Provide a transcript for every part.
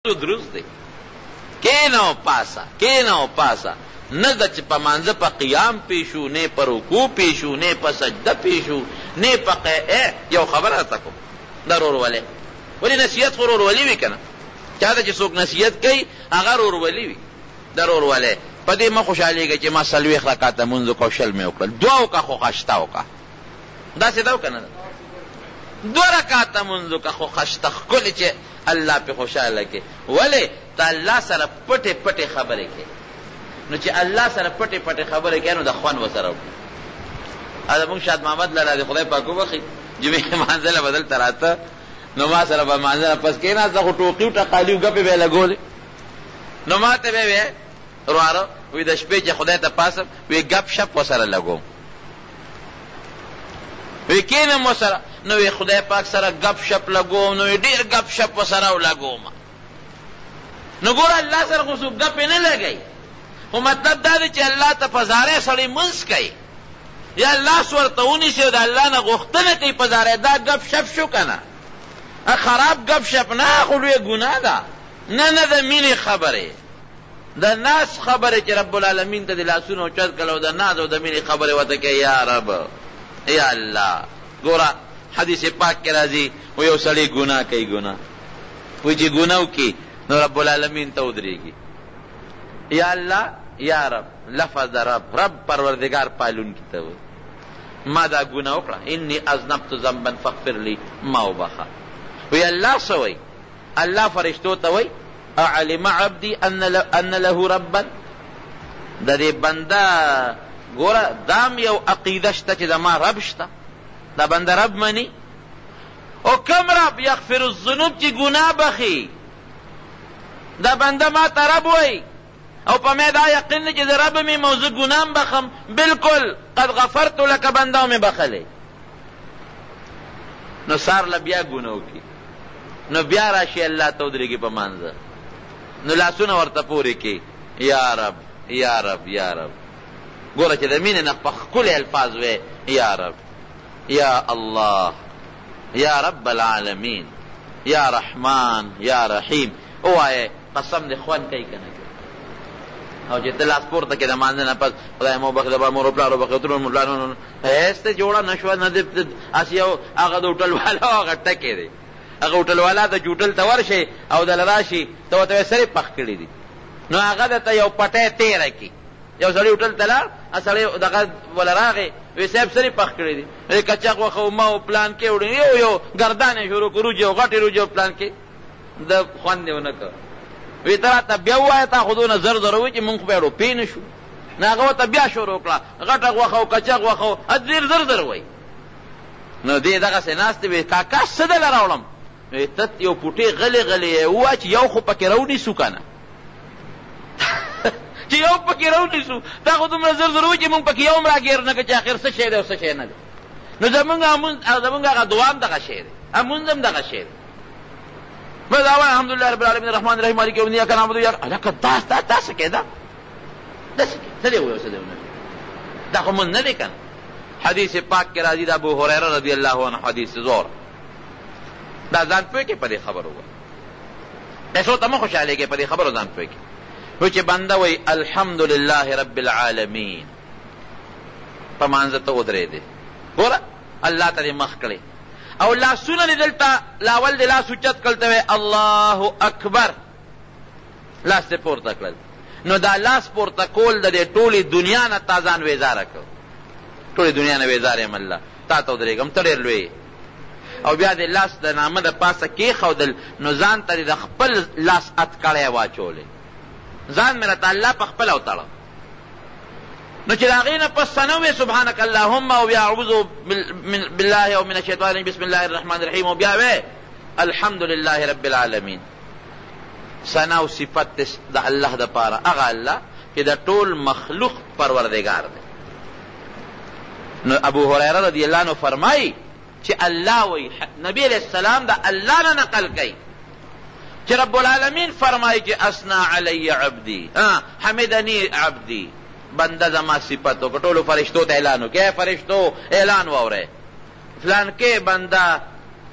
درست دی کینا و پاسا نه د چې په مانځه په قیام پیشو نه په رکوع پیشو نه په سجده پیشو نه په یو خبره تکو ضرور ولی ولی نصیحت خو ورولي وي کنه چاته چې څوک نصیحت کوي هغه ورولي وي ضرور ولی په دې ما خوشالېږي چې ما څلوېښت رکعته مونځ وکړو شل مې وکړل دوه وکړه خو خشته وکړه داسې ده که نه ده دوه رکعته مونځ وکړه خو خشته ښکلې چې الله پې خوشحاله کې ولې ته الله سره پټې پټې خبرې کوي نو چې الله سره پټې پټې خبرې کوي نو د خوند ورسره وکړي زموږ شاد محمد لره د خدای پاک وبخي جمعې مانځله به دلته راته نو ما سره به مانځله پس کېناسته خو ټوقي و ټقالي و ګپې به یې لګولې نو ما ته به وی رواره وی د شپې چې خدای ته پاسم وی ګپ شپ ورسره لګوم وی کېنم ورسره نو وی خدای پاک سره ګپ شپ لګوم نو وی ډېر ګپ شپ ورسره ولګوم نو ګوره الله سره خو څوک ګپې نه لګوي خو مطلب دا دی چې الله ته په زارۍ سړی منځ کوي یا لاس ورته ونیسي او د الله نه غوښتنه کوي په زارۍ دا ګپ شپ شو که نه خراب ګپ شپ نه خو لویه ګناه ده نه د مینې خبرې د ناس خبرې چې رب العالمین ته د لاسونه اوچت کړه او د ناز او د مینې خبرې ورته کوي یا رب یا الله ګوره حدیث پاک کې راځي و یو سړی ګناه کوي ګناه وایي چې ګناه وکړي نو رب العالمین ته ودرېږي یا الله یا رب لفظ د رب پروردگار پالونکي ته وایي ما دا ګناه وکړه انی اذنبت ذنبا فاغفر لی ما وبخه وی الله څه وایي الله فرشتو ته وایي اعلم عبدی ان له ربا د دې بنده ګوره دام یو عقیده شته چې زما رب شته دا بنده رب مني او کم رب یغفر الذنوب چې ګناه بخي دا بنده ما ته رب وایي او په مې دا یقین دی چې د رب مې موضوع ګناه بخم بالکل قد غفرت لک بنده مې بخلی نو سار له بیا ګناه وکړي نو بیا راشي الله ته ودرېږي په مانځه نو لاسونه ورته پورې کړي یا رب یا رب یا رب ګوره چې د مینې نه په ښکلي الفاظ وی یا رب یا الله یا رب العالمین یا رحمان یا رحیم ووایې قسم دې خوند کوي که نه او چې ته لاس پورته کړې د مانځه نه پس خدای مو وبخښي د مور و پلار وبخښي ترور مو پلار هېڅ ته جوړه نه شوه نه د هسې یو هغه د هوټل والا هغه ټکې دی هغه هوټل والا د جوټل ته ورشي او دله راشي ته ورته سرې پخ کړي دي نو هغه درته یو پټی تېره کړي یو سړی هوټل ته لاړ سړی دغه وله راغی وی صاحب سرې پخ کړي دي کچاق وخه ما و پلان کې وړي یو ګردان یې شروع کړو روجې او غټې روجې پلان کې د خوند یې ونه کړ وی ته راته بیا ووایه تا خو دونه زر زر وایي چې مونږ خو بیا روپۍ نه شو نو هغه ورته بیا شروع کړه غټه غوښه او کچاق غوښه ډېر زر زر وایي نو دې دغسې ناستې وی کاکا څه دله راوړم ته یو پوټې غلې غلې یې ووایه چې یو خو پکې راونیسو که نه چې یو پکې راونیسو تا خو دومره زر زر وایي چې مونږ پکې یو هم راګیر نه کړه چې آخر څه شی دی او څه شی نه دی نو زمونږ هغه دعا هم دغه شی دی مونځ هم دغه شی دی بس اول الحمدلله رب العالمین الرحمن الرحیم مالک یوم الدین ایاک نعبد و ایاک الکه دا څه کېده دا څه دی وایي څه دی دا خو مونځ نه دی که نه حدیث پاک کې راځي د ابو هریره رضی الله عنه حدیث زور دا ځان پوه کې په دې خبرو وایي پیسو ته مه خوشحالېږې په دې خبرو ځان پوه کې وایي چې بنده وایي الحمدلله رب العالمین په مانځه ته ودرېدې ګوره الله ته دې مخ کړې او لاسونه دې دلته لاول دې لاس اوچت کړل ته وایي الله اکبر لاس دې پورته کړل نو دا لاس پورته کول د دې ټولې دنیا نه تا ځان ویزاره کړ ټولې دنیا نه ویزار یم الله تا ته ودرېږم ته ډېر لوی او بیا دې لاس د نامه د پاسه کېښودل نو ځان ته دې د خپل لاس اتکړی واچولې ځان مې راته الله په خپله وتړه نو چې د هغې نه پس څه نه وې سبحانک اللهم او بیا اعوذ بالله او من الشیطان الرجیم بسم الله الرحمن الرحیم او بیا وې الحمدلله رب العالمین ثنا او صفت د الله دپاره هغه الله چې د ټول مخلوق پروردګار دی نو ابو هریره رضی الله عنه فرمایي چې الله وی نبی علیہ السلام دا الله نه نقل کوي چې رب العالمین فرمایي چې اثنا علی عبدی حمدنی عبدی بنده زما صفت وکړه ټولو فرشتو ته اعلان وکړه فرشتو اعلان واورئ فلان کې بنده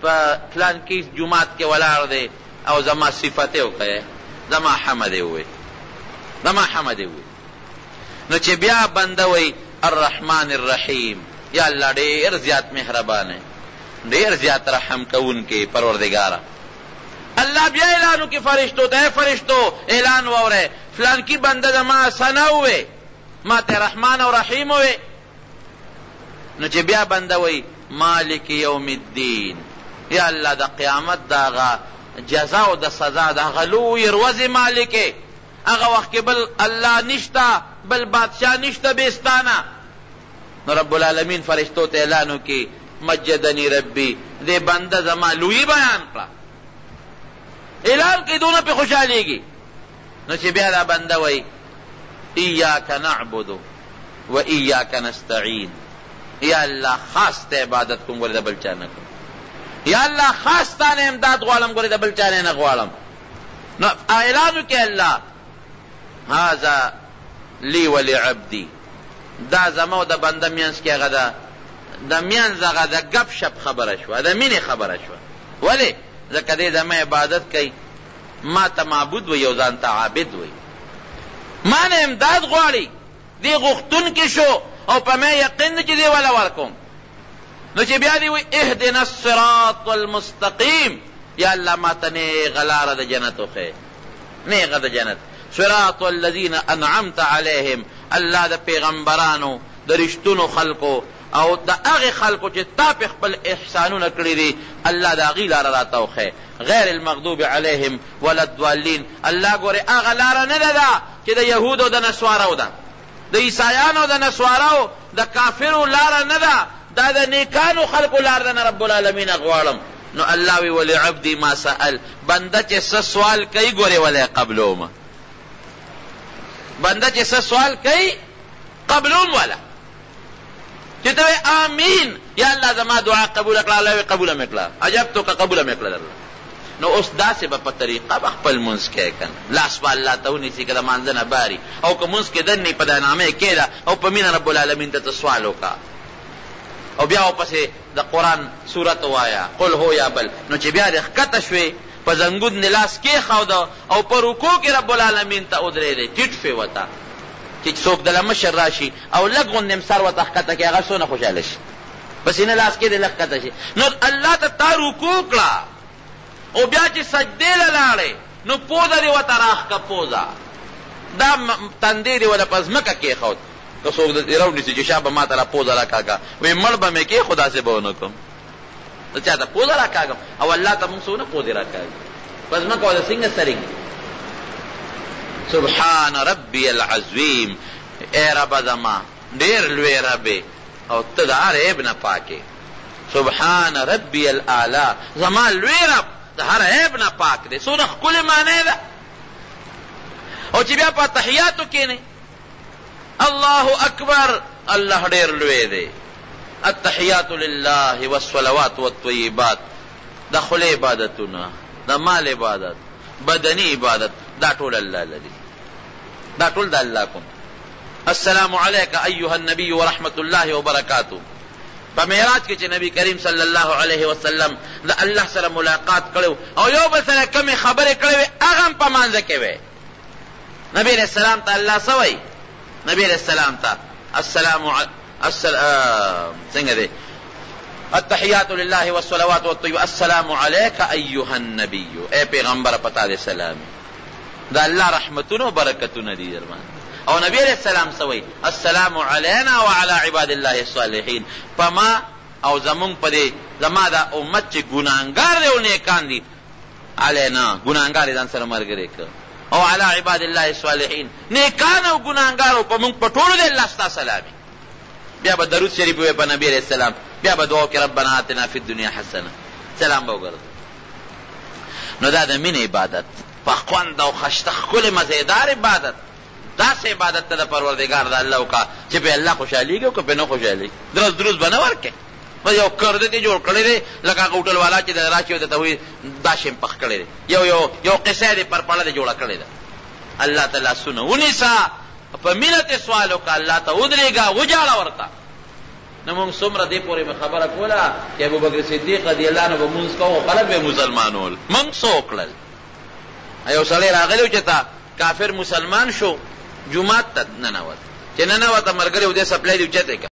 په فلان کې جماعت کې ولاړ دی او زما صفته وکړه، زما حمد وي، زما حمد وي. نو چې بیا بنده وي الرحمن الرحیم، یا الله ډېر زیات مهربانه، ډېر زیات رحم کوونکی پروردگاره. الله بیا اعلان وکړي فرشتو ته، فرشتو اعلان واورئ فلان کی بنده زما ثنا ووي، ما ته رحمان او رحیم ووي. نو چې بیا بنده وي مالک یوم الدین، یا الله د قیامت داغه جزا او د سزا داغه لوی ورځې مالک، هغه وخت کې بل الله نشته، بل بادشاہ نشته بیستانه. نو رب العالمین فرشتو ته اعلان وکړي مجدنی ربی، دې بنده زما لوی بیان کړه، اعلان کې دونه په خوشاليږي. نو چې بیا دا بنده وای ایاک نعبد و ایاک نستعین، یا الله خاص ته عبادت کوم ګوره د بل چا نه کوم، یا الله خاص ته امداد غواړم ګوره د بل چا نه غواړم. نو اعلان وکړي الله هذا لی ولعبدی، دا زما د بنده مینس کې هغه ده د مینځ هغه د ګپ شپ خبره شوه، د مینې خبره شوه. ولې؟ ځکه دې زما عبادت کوي، ما ته معبود وي او ځان ته عابد وي، ما نه امداد غواړي، دې غوښتونکی شو او په ما یقین چې دې ولا ورکوم. نو چې بیا دې وي اهدنا الصراط المستقیم، یا الله ما ته نیغه لاره د جنت وښیه، نیغه د جنت. صراط الذین انعمت علیهم، الله د پیغمبرانو د رښتونو خلقو او د هغې خلقو چې تا په خپل احسانونه کړي دي، الله د هغې لاره راته وښیه. غیر المغضوب علیهم ولا الضالین، الله ګورې هغه لاره نه ده ده چې د یهودو د نسوارو ده، د عیسایانو د نسوارو د کافرو لاره نه ده، دا د نیکانو خلقو لاره ده. نه رب العالمین غواړم. نو الله وی ولعبدی ما سأل، بنده چې څه سوال کوي ګورې ولی قبلومه، بنده چې څه سوال کوي قبلوم ولا، چې ته آمین یا الله زما دعا قبول کړه، الله قبول مې کړه، عجبتو که قبول مې کړه. نو اوس داسې به په طریقه به خپل منځ کوې که نه، لاس به الله ته ونیسي که د مانځه نه باري، او که منځ کې دنې په دینامه یې کېده او په مینه رب العالمین ته سوال وکړه، او بیا ورپسې د قرآن صورت ووایه قل هو یا بل. نو چې بیا دې ښکته شوې په زنګون دې لاس کېښوده او په رکوع کې رب العالمین ته ودرېدې، ټیټ شوې ورته چې څوک دله مشر راشي او لږ غوندې سر ورته ښکته کړي، هغه څونه خوشحاله شي، بس نه لاس کې دې لږ ښکته شي. نو الله ته تا رکوع کړه او بیا چې سجدې له لاړې نو پوزه دې ورته راښکه، پوزه دا تندی دې ورته په ځمکه کېښود، که څوک دې راونیسي چې شا به ما ته را پوزه راکاږه، وایي مړ به مې کېښو داسې به ونه کړم، زه چا ته پوزه راکاږم او الله ته موږ څونه پوزې راکاږي، په ځمکه ورته څنګه سرېږي. سبحان ربی العظیم، اے رب زما ډېر لوی رب او ته د هر عیب نه پاکې. سبحان ربی الاعلی، زما لوی رب د هر عیب نه پاک دی. څونه ښکلې معنی ده. او چې بیا په تحیاتو کښېنې الله اکبر، الله ډېر لوی دی. التحیات لله والصلوات والطیبات، د خولې عبادتونه، د مال عبادت، بدنی عبادت، دا ټول الله لري، دا ټول د الله کوم. السلام علیک ایها النبی ورحمت الله وبرکاته. په معراج کې چې نبی کریم صلی الله علیه وسلم د الله سره ملاقات کړو او یو بل سره کومې خبرې کړې وې هغه هم په مانځه کې وې. نبی علیہ السلام ته الله څه وایي؟ نبی علیہ السلام ته څنګه دی؟ التحیات لله والصلوات والطیبات، السلام علیک ایها النبی، اے پیغمبر پتا دې سلام، دا الله رحمتونه و برکتونه دي درمان. او نبی علیہ السلام سوئی السلام علینا وعلى عباد الله الصالحین، پما او زمون پدې زما دا امت چې ګناهګار دی او نیکان دي، علینا ګناهګار ځان سره مرګ کړ، او علی عباد الله الصالحین نیکان او ګناهګار او پمون پټولو دې الله ستاسو سلامي. بیا به درود شریف وې په نبی علیہ السلام، بیا به دعا کې ربنا آتنا فی الدنیا حسنه، سلام به وګرځو. نو دا د مینې عبادت په خوند او خشته ښکلې مزېدار عبادت، داسې عبادت ته د پروردګار د الله وکړه چې په الله خوشحالېږي او که په نه خوشحالېږي. دروز به نه ورکړې، بس یو کرده دې جوړ کړی دی لکه هغه هوټل والا چې د راشي ورته وایي دا شی پخ کړی دی، یو قصه دې پر پړه دې جوړه کړې ده. الله ته لاسونه ونیسه، په مینه ته سوال وکړه، الله ته ودرېږه، وجاړه ورته. نو موږ څومره دې پورې مې خبره کوله چې ابوبکر صدیق رضی الله عنه به مونځ کوو، خلک به مسلمانول، موږ څه وکړل؟ یو سړی راغلی و چې تا کافر مسلمان شو جومات ته ننوت چې ننوته ملګری و دې سپلی دی اوچته کړ